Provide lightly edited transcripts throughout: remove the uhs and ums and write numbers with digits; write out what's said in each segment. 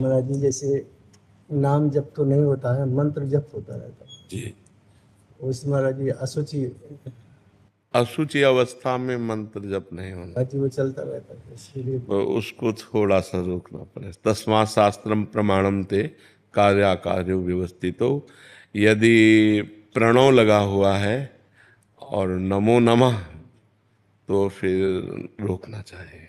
महाराज जी, जैसे नाम जप तो नहीं होता है, मंत्र जप होता रहता है। जी, उसमें महाराज जी अशुचि अशुचि अवस्था में मंत्र जप नहीं होना, महाराज जी वो चलता रहता है, इसलिए तो उसको थोड़ा सा रोकना पड़े। तस्मात् शास्त्रम प्रमाणम ते कार्याकार्यो व्यवस्थितो। यदि प्रणव लगा हुआ है और नमो नमः, तो फिर रोकना चाहिए।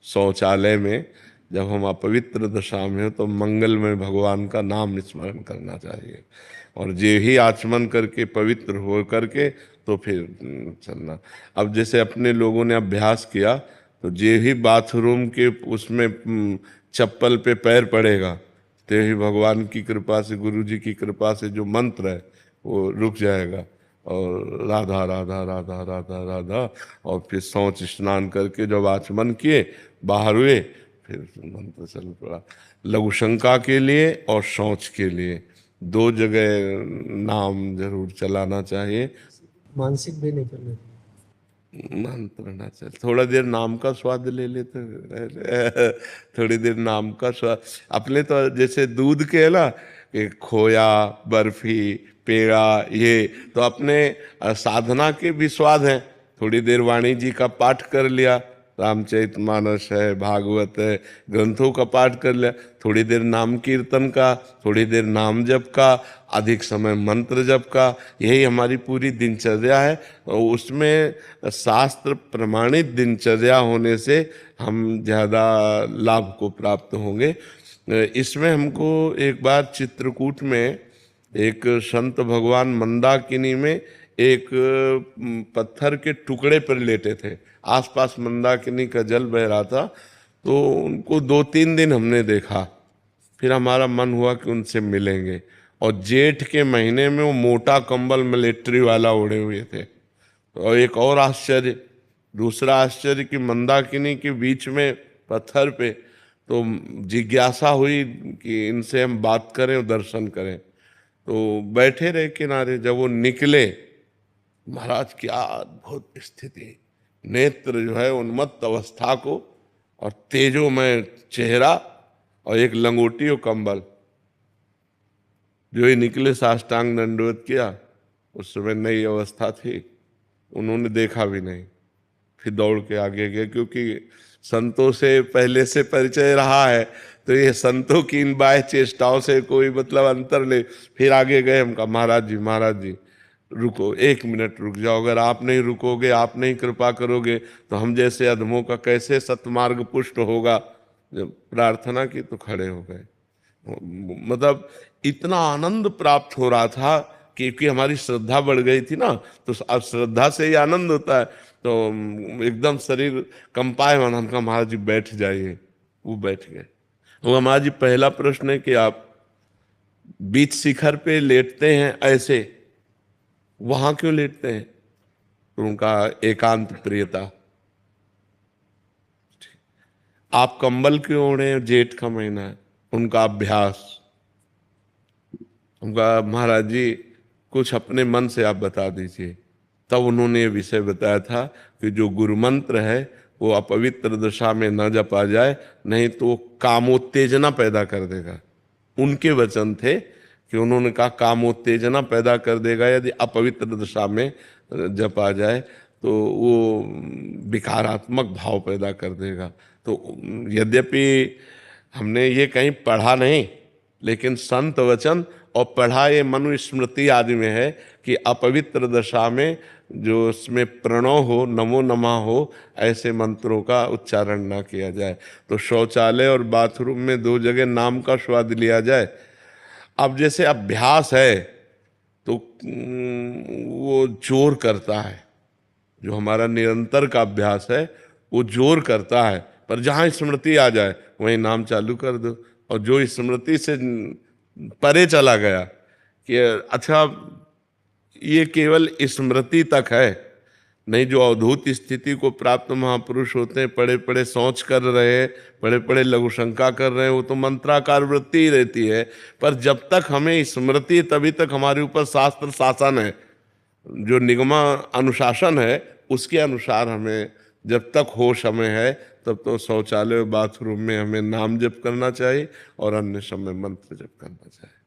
शौचालय में जब हम अपवित्र दशा में हो तो मंगल में भगवान का नाम स्मरण करना चाहिए, और जे ही आचमन करके पवित्र हो करके तो फिर चलना। अब जैसे अपने लोगों ने अभ्यास किया, तो जे ही बाथरूम के उसमें चप्पल पे पैर पड़ेगा, ते ही भगवान की कृपा से, गुरु जी की कृपा से जो मंत्र है वो रुक जाएगा, और राधा राधा राधा राधा राधा, और फिर शौच स्नान करके जब आचमन किए बाहर हुए, फिर मंत्र चल पड़ा। लघु शंका के लिए और शौच के लिए दो जगह नाम जरूर चलाना चाहिए। मानसिक भी नहीं करना चाहिए। मंत्र ना चल, थोड़ा देर नाम का स्वाद ले लेते, थोड़ी देर नाम का स्वाद। अपने तो जैसे दूध के है ना, कि खोया, बर्फी, पेड़ा, ये तो अपने साधना के भी स्वाद हैं। थोड़ी देर वाणी जी का पाठ कर लिया, रामचरितमानस है, भागवत है, ग्रंथों का पाठ कर लिया, थोड़ी देर नाम कीर्तन का, थोड़ी देर नाम जप का, अधिक समय मंत्र जप का, यही हमारी पूरी दिनचर्या है। और उसमें शास्त्र प्रमाणित दिनचर्या होने से हम ज़्यादा लाभ को प्राप्त होंगे। इसमें हमको एक बार चित्रकूट में एक संत भगवान मंदाकिनी में एक पत्थर के टुकड़े पर लेटे थे, आसपास मंदाकिनी का जल बह रहा था, तो उनको 2-3 दिन हमने देखा। फिर हमारा मन हुआ कि उनसे मिलेंगे, और जेठ के महीने में वो मोटा कंबल मिलिट्री वाला ओढ़े हुए थे। और एक और आश्चर्य, दूसरा आश्चर्य कि मंदाकिनी के बीच में पत्थर पे, तो जिज्ञासा हुई कि इनसे हम बात करें और दर्शन करें, तो बैठे रहे किनारे। जब वो निकले, महाराज क्या अद्भुत स्थिति, नेत्र जो है उन्मत्त अवस्था को, और तेजोमय चेहरा, और एक लंगोटी और कंबल। जो ही निकले साष्टांग दंडवत किया, उस समय नई अवस्था थी, उन्होंने देखा भी नहीं, फिर दौड़ के आगे गए, क्योंकि संतों से पहले से परिचय रहा है, तो ये संतों की इन बाह्य चेष्टाओं से कोई मतलब अंतर नहीं। फिर आगे गए, हम कहा महाराज जी रुको, 1 मिनट रुक जाओ, अगर आप नहीं रुकोगे, आप नहीं कृपा करोगे, तो हम जैसे अधमों का कैसे सतमार्ग पुष्ट होगा। जब प्रार्थना की तो खड़े हो गए। मतलब इतना आनंद प्राप्त हो रहा था, क्योंकि हमारी श्रद्धा बढ़ गई थी ना, तो अब श्रद्धा से ही आनंद होता है, तो एकदम शरीर कंपायमान। हम कहा महाराज जी बैठ जाइए, वो बैठ गए। वो महाराज जी, पहला प्रश्न है कि आप बीच शिखर पे लेटते हैं ऐसे, वहां क्यों लेटते हैं? तो उनका एकांत प्रियता। आप कंबल क्यों ओढ़े हैं, जेठ का महीना है, उनका अभ्यास। उनका महाराज जी कुछ अपने मन से आप बता दीजिए। तब उन्होंने ये विषय बताया था कि जो गुरु मंत्र है वो अपवित्र दशा में न जपा जाए, नहीं तो वो कामोत्तेजना पैदा कर देगा। उनके वचन थे कि उन्होंने कहा कामोत्तेजना पैदा कर देगा यदि अपवित्र दशा में जपा जाए, तो वो विकारात्मक भाव पैदा कर देगा। तो यद्यपि हमने ये कहीं पढ़ा नहीं, लेकिन संत वचन और पढ़ा ये मनुस्मृति आदि में है कि अपवित्र दशा में जो उसमें प्रणव हो, नमो नमः हो, ऐसे मंत्रों का उच्चारण ना किया जाए। तो शौचालय और बाथरूम में 2 जगह नाम का स्वाद लिया जाए। अब जैसे अभ्यास है तो वो जोर करता है, जो हमारा निरंतर का अभ्यास है वो जोर करता है, पर जहाँ स्मृति आ जाए वहीं नाम चालू कर दो। और जो स्मृति से परे चला गया कि अच्छा ये केवल स्मृति तक है, नहीं, जो अवधूत स्थिति को प्राप्त महापुरुष होते हैं, पड़े पड़े सोच कर रहे हैं, पड़े पड़े लघु शंका कर रहे हैं, वो तो मंत्राकार वृत्ति ही रहती है। पर जब तक हमें स्मृति, तभी तक हमारे ऊपर शास्त्र शासन है, जो निगमा अनुशासन है उसके अनुसार हमें जब तक होश हमें है तब तो शौचालय बाथरूम में हमें नाम जप करना चाहिए और अन्य समय मंत्र जप करना चाहिए।